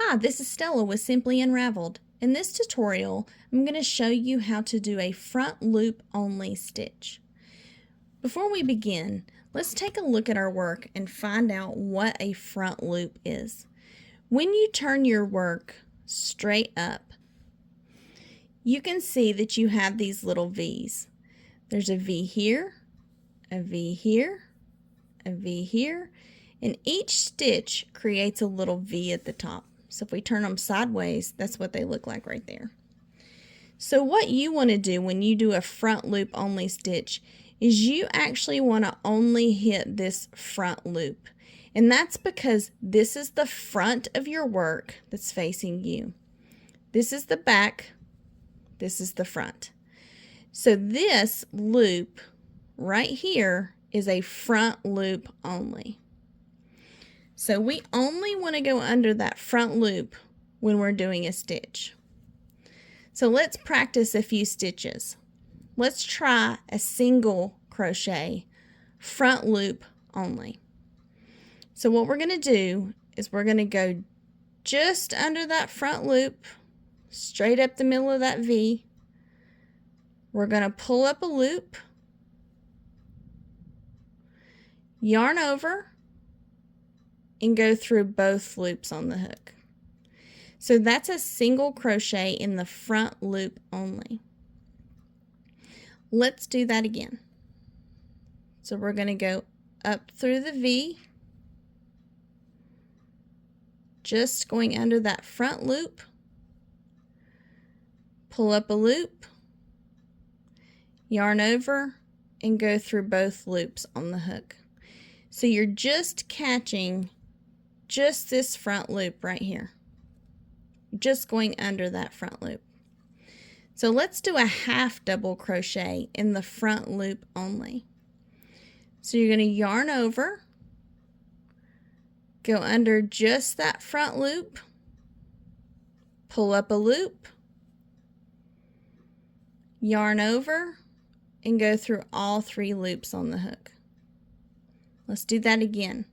Hi, this is Stella with Simply Unraveled. In this tutorial, I'm going to show you how to do a front loop only stitch. Before we begin, let's take a look at our work and find out what a front loop is. When you turn your work straight up, you can see that you have these little V's. There's a V here, a V here, a V here, and each stitch creates a little V at the top. So if we turn them sideways, that's what they look like right there. So what you want to do when you do a front loop only stitch is you actually want to only hit this front loop. And that's because this is the front of your work that's facing you. This is the back, this is the front. So this loop right here is a front loop only. So we only want to go under that front loop when we're doing a stitch. So let's practice a few stitches. Let's try a single crochet front loop only. So what we're going to do is we're going to go just under that front loop, straight up the middle of that V. We're going to pull up a loop, yarn over, and go through both loops on the hook. So that's a single crochet in the front loop only. Let's do that again. So we're going to go up through the V, just going under that front loop, pull up a loop, yarn over, and go through both loops on the hook. So you're just catching just this front loop right here, just going under that front loop. So let's do a half double crochet in the front loop only. So you're going to yarn over, go under just that front loop, pull up a loop, yarn over, and go through all three loops on the hook. Let's do that again.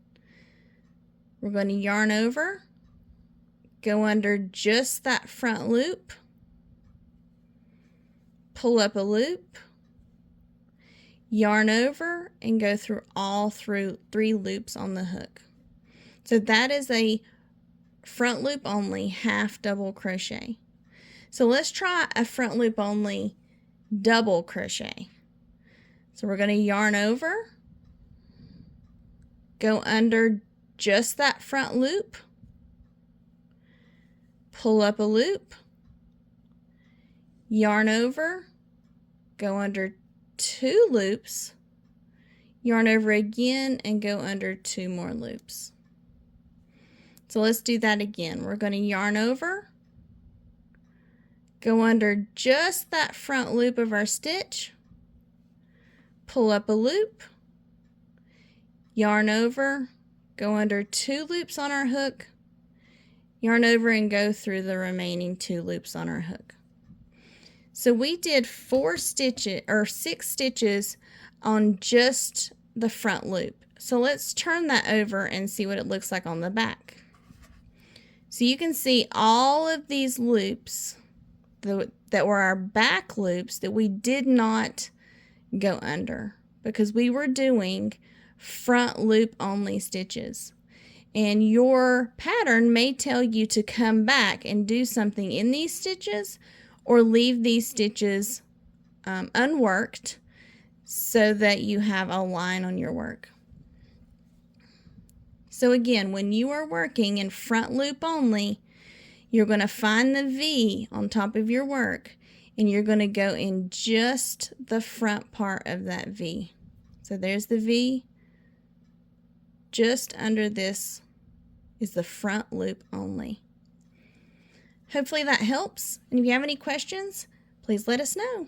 We're going to yarn over, go under just that front loop, pull up a loop, yarn over, and go through all three loops on the hook. So that is a front loop only half double crochet. So let's try a front loop only double crochet. So we're going to yarn over, go under just that front loop, pull up a loop, yarn over, go under two loops, yarn over again, and go under two more loops. So let's do that again. We're going to yarn over, go under just that front loop of our stitch, pull up a loop, yarn over, go under two loops on our hook, yarn over, and go through the remaining two loops on our hook. So we did 6 stitches on just the front loop. So let's turn that over and see what it looks like on the back. So you can see all of these loops that were our back loops that we did not go under because we were doing front loop only stitches. And your pattern may tell you to come back and do something in these stitches or leave these stitches unworked so that you have a line on your work. So again, when you are working in front loop only, you're going to find the V on top of your work and you're going to go in just the front part of that V. So there's the V. Just under this is the front loop only. Hopefully that helps. And if you have any questions, please let us know.